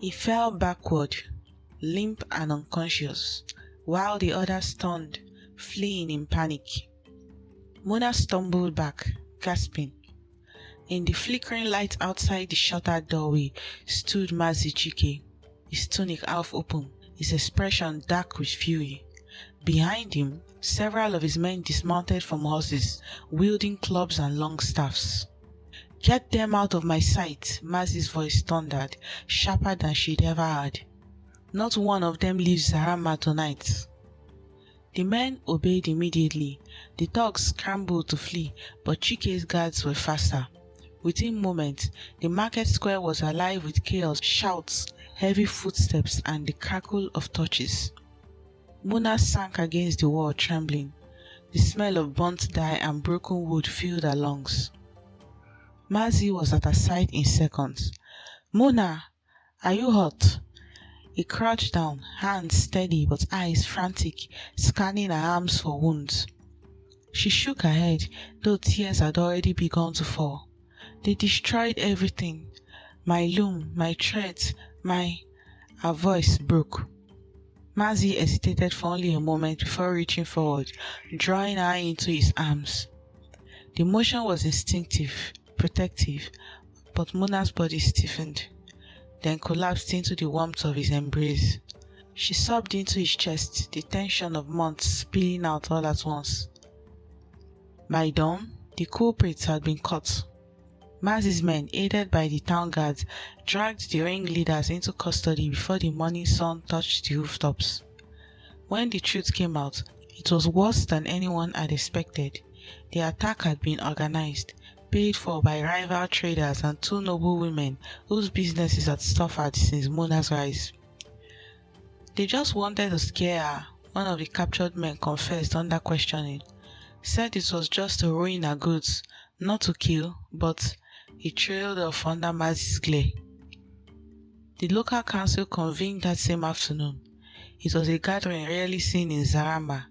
He fell backward, limp and unconscious, while the others stunned, fleeing in panic. Mona stumbled back, gasping. In the flickering light outside the shuttered doorway stood Mazi Chike, his tunic half open, his expression dark with fury. Behind him, several of his men dismounted from horses, wielding clubs and long staffs. "Get them out of my sight," Mazi's voice thundered, sharper than she'd ever heard. "Not one of them leaves Zarama tonight." The men obeyed immediately. The thugs scrambled to flee, but Chike's guards were faster. Within moments, the market square was alive with chaos, shouts, heavy footsteps, and the crackle of torches. Mona sank against the wall, trembling. The smell of burnt dye and broken wood filled her lungs. Mazi was at her side in seconds. "Mona, are you hurt?" He crouched down, hands steady but eyes frantic, scanning her arms for wounds. She shook her head, though tears had already begun to fall. "They destroyed everything. My loom, my threads, my—" Her voice broke. Mazi hesitated for only a moment before reaching forward, drawing her into his arms. The motion was instinctive, protective, but Mona's body stiffened, then collapsed into the warmth of his embrace. She sobbed into his chest, the tension of months spilling out all at once. By dawn, the culprits had been caught. Mazi's men, aided by the town guards, dragged the ringleaders into custody before the morning sun touched the rooftops. When the truth came out, it was worse than anyone had expected. The attack had been organized, paid for by rival traders and two noble women whose businesses had suffered since Mona's rise. "They just wanted to scare her," one of the captured men confessed under questioning. Said it was just to ruin her goods, not to kill, but he trailed off under Mazi's glare. The local council convened that same afternoon. It was a gathering rarely seen in Zarama.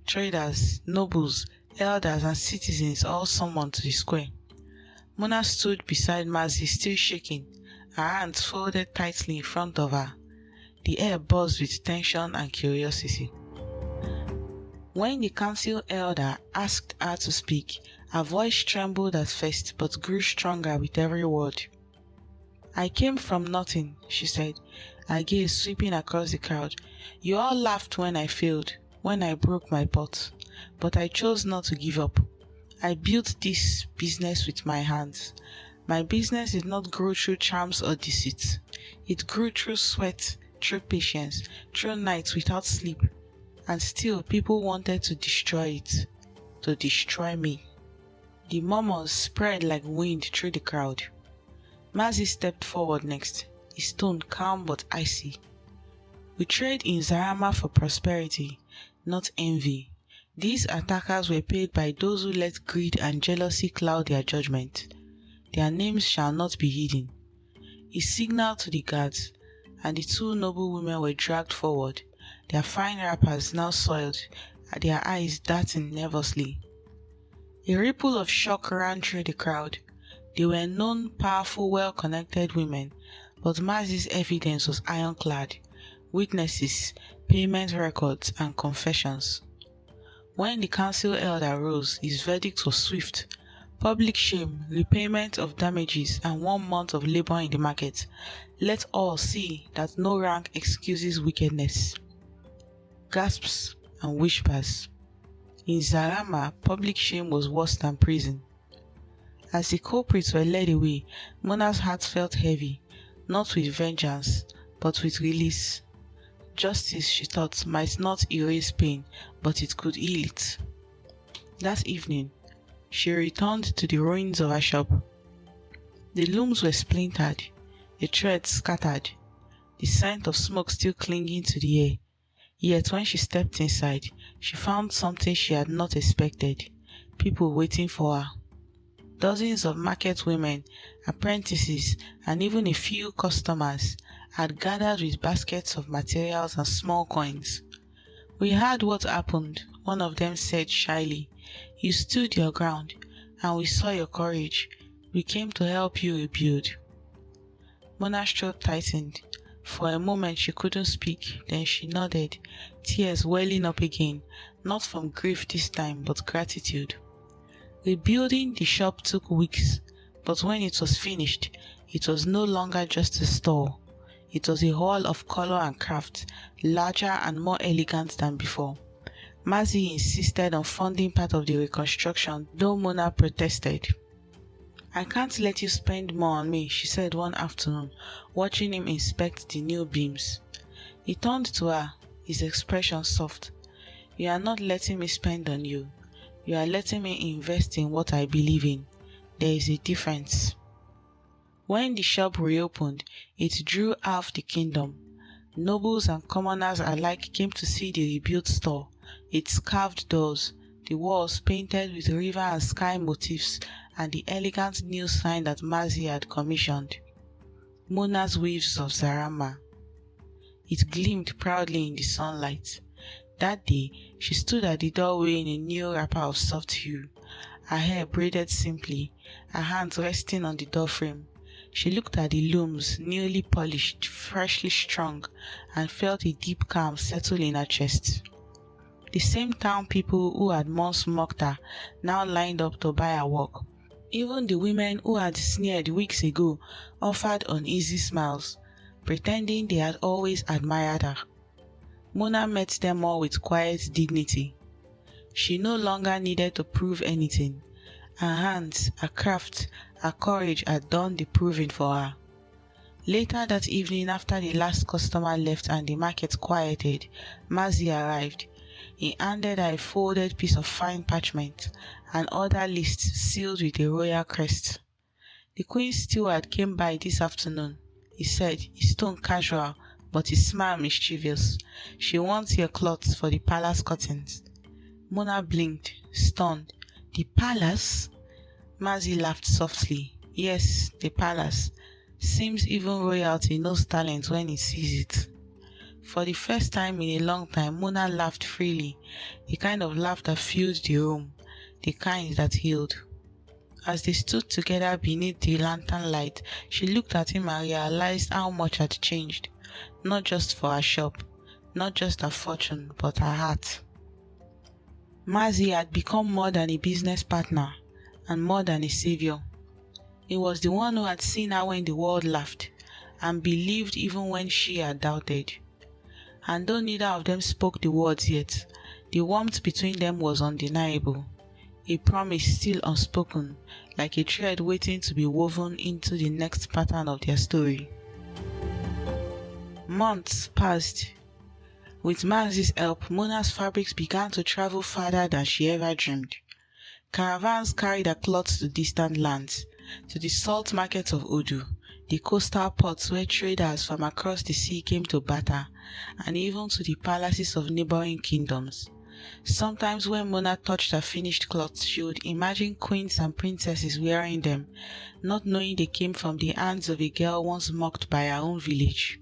Traders, nobles, elders and citizens all summoned to the square. Mona stood beside Mazi, still shaking, her hands folded tightly in front of her. The air buzzed with tension and curiosity. When the council elder asked her to speak, her voice trembled at first but grew stronger with every word. "I came from nothing," she said, her gaze sweeping across the crowd. "You all laughed when I failed, when I broke my pot, but I chose not to give up. I built this business with my hands. My business did not grow through charms or deceit. It grew through sweat, through patience, through nights without sleep. And still people wanted to destroy it, to destroy me." The murmurs spread like wind through the crowd. Mazi stepped forward next, his tone calm but icy. "We trade in Zarama for prosperity, not envy. These attackers were paid by those who let greed and jealousy cloud their judgment. Their names shall not be hidden." He signaled to the guards, and the two noble women were dragged forward, their fine wrappers now soiled, their eyes darting nervously. A ripple of shock ran through the crowd. They were known, powerful, well-connected women, but Mazi's evidence was ironclad: witnesses, payment records, and confessions. When the council elder rose, his verdict was swift: public shame, repayment of damages, and 1 month of labor in the market. Let all see that no rank excuses wickedness. Gasps and whispers. In Zarama, public shame was worse than prison. As the culprits were led away, Mona's heart felt heavy, not with vengeance, but with release. Justice, she thought, might not erase pain, but it could heal it. That evening, she returned to the ruins of her shop. The looms were splintered, the threads scattered, the scent of smoke still clinging to the air. Yet when she stepped inside, she found something she had not expected: people waiting for her. Dozens of market women, apprentices, and even a few customers had gathered with baskets of materials and small coins. "We heard what happened," one of them said shyly. "You stood your ground, and we saw your courage. We came to help you rebuild." Mona's throat tightened. For a moment she couldn't speak, then she nodded, tears welling up again, not from grief this time, but gratitude. Rebuilding the shop took weeks, but when it was finished, it was no longer just a store. It was a hall of color and craft, larger and more elegant than before. Mazi insisted on funding part of the reconstruction, though Mona protested. "I can't let you spend more on me," she said one afternoon, watching him inspect the new beams. He turned to her, his expression soft. "You are not letting me spend on you. You are letting me invest in what I believe in. There is a difference." When the shop reopened, it drew half the kingdom. Nobles and commoners alike came to see the rebuilt store, its carved doors, the walls painted with river and sky motifs, and the elegant new sign that Mazi had commissioned. "Mona's Weaves of Zarama." It gleamed proudly in the sunlight. That day, she stood at the doorway in a new wrapper of soft hue, her hair braided simply, her hands resting on the doorframe. She looked at the looms, newly polished, freshly strung, and felt a deep calm settle in her chest. The same town people who had once mocked her now lined up to buy her work. Even the women who had sneered weeks ago offered uneasy smiles, pretending they had always admired her. Mona met them all with quiet dignity. She no longer needed to prove anything. Her hands, her craft, her courage had done the proving for her. Later that evening, after the last customer left and the market quieted, Mazi arrived. He handed her a folded piece of fine parchment, an order list sealed with a royal crest. "The Queen's steward came by this afternoon," he said, his tone casual, but his smile mischievous. "She wants your cloths for the palace curtains." Mona blinked, stunned. "The palace?" Mazi laughed softly. "Yes, the palace. Seems even royalty knows talent when it sees it." For the first time in a long time, Mona laughed freely, the kind of laugh that filled the room, the kind that healed. As they stood together beneath the lantern light, she looked at him and realized how much had changed, not just for her shop, not just her fortune, but her heart. Mazi had become more than a business partner, and more than a savior. He was the one who had seen her when the world laughed, and believed even when she had doubted. And though neither of them spoke the words yet, the warmth between them was undeniable, a promise still unspoken, like a thread waiting to be woven into the next pattern of their story. Months passed. With Mazi's help, Mona's fabrics began to travel farther than she ever dreamed. Caravans carried her cloths to distant lands, to the salt markets of Odu, the coastal ports where traders from across the sea came to barter, and even to the palaces of neighboring kingdoms. Sometimes when Mona touched her finished cloths, she would imagine queens and princesses wearing them, not knowing they came from the hands of a girl once mocked by her own village.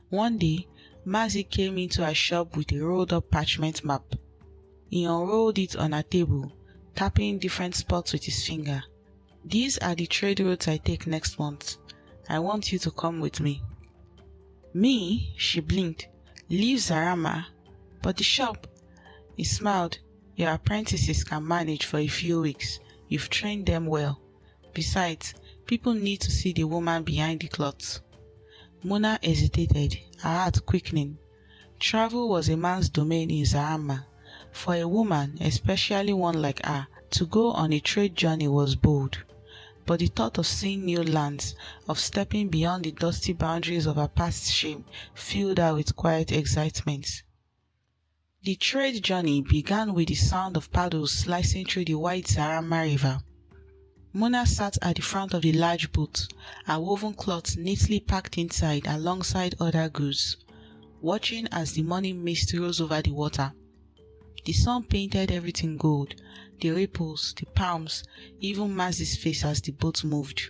One day, Mazi came into her shop with a rolled-up parchment map. He unrolled it on her table, tapping different spots with his finger. "These are the trade routes I take next month. I want you to come with me." "Me?" She blinked. "Leave Zarama? But the shop?" He smiled. "Your apprentices can manage for a few weeks. You've trained them well. Besides, people need to see the woman behind the cloths." Mona hesitated, her heart quickening. Travel was a man's domain in Zarama. For a woman, especially one like her, to go on a trade journey was bold. But the thought of seeing new lands, of stepping beyond the dusty boundaries of her past shame, filled her with quiet excitement. The trade journey began with the sound of paddles slicing through the white Zarama River. Mona sat at the front of the large boat, her woven cloths neatly packed inside alongside other goods, watching as the morning mist rose over the water. The sun painted everything gold, the ripples, the palms, even Mazi's face as the boat moved.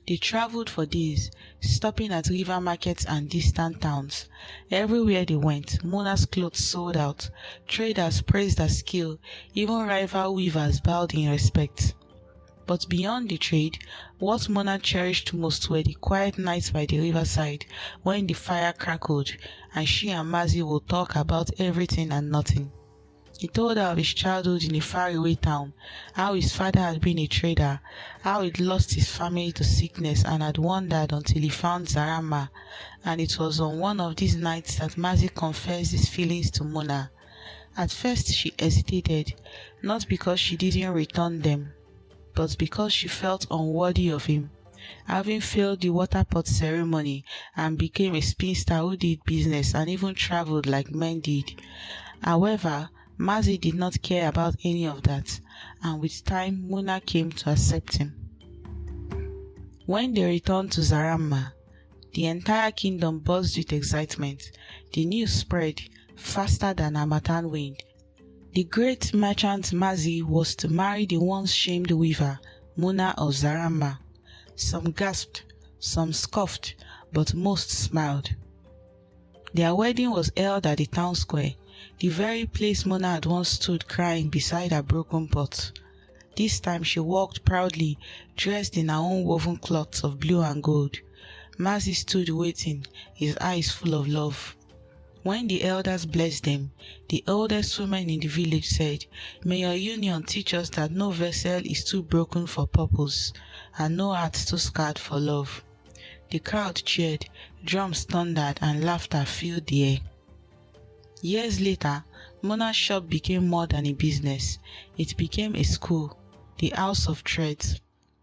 They traveled for days, stopping at river markets and distant towns. Everywhere they went, Mona's clothes sold out, traders praised her skill, even rival weavers bowed in respect. But beyond the trade, what Mona cherished most were the quiet nights by the riverside when the fire crackled and she and Mazi would talk about everything and nothing. He told her of his childhood in a faraway town, how his father had been a trader, how he'd lost his family to sickness and had wandered until he found Zarama, and it was on one of these nights that Mazi confessed his feelings to Mona. At first she hesitated, not because she didn't return them, but because she felt unworthy of him, having failed the water pot ceremony and became a spinster who did business and even traveled like men did. However, Mazi did not care about any of that, and with time Mona came to accept him. When they returned to Zarama, the entire kingdom buzzed with excitement. The news spread faster than Harmattan wind. The great merchant Mazi was to marry the once shamed weaver, Mona of Zarama. Some gasped, some scoffed, but most smiled. Their wedding was held at the town square, the very place Mona had once stood crying beside her broken pot. This time she walked proudly, dressed in her own woven cloths of blue and gold. Mazi stood waiting, his eyes full of love. When the elders blessed them, the oldest woman in the village said, "May your union teach us that no vessel is too broken for purpose, and no heart too scarred for love." The crowd cheered, drums thundered, and laughter filled the air. Years later, Mona's shop became more than a business. It became a school, the House of Threads.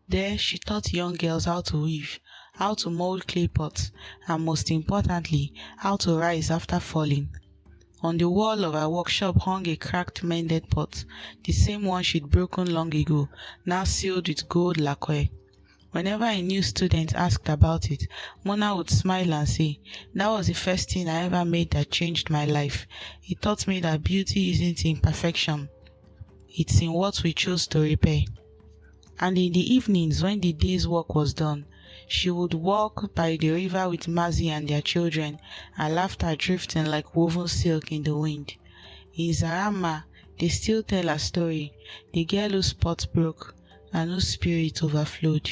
There she taught young girls how to weave, how to mold clay pots, and most importantly, how to rise after falling. On the wall of her workshop hung a cracked mended pot, the same one she'd broken long ago, now sealed with gold lacquer. Whenever a new student asked about it, Mona would smile and say, "That was the first thing I ever made that changed my life. It taught me that beauty isn't in perfection. It's in what we choose to repair." And in the evenings when the day's work was done, she would walk by the river with Mazi and their children, her laughter drifting like woven silk in the wind. In Zarama, they still tell her story, the girl whose pot broke and whose spirit overflowed.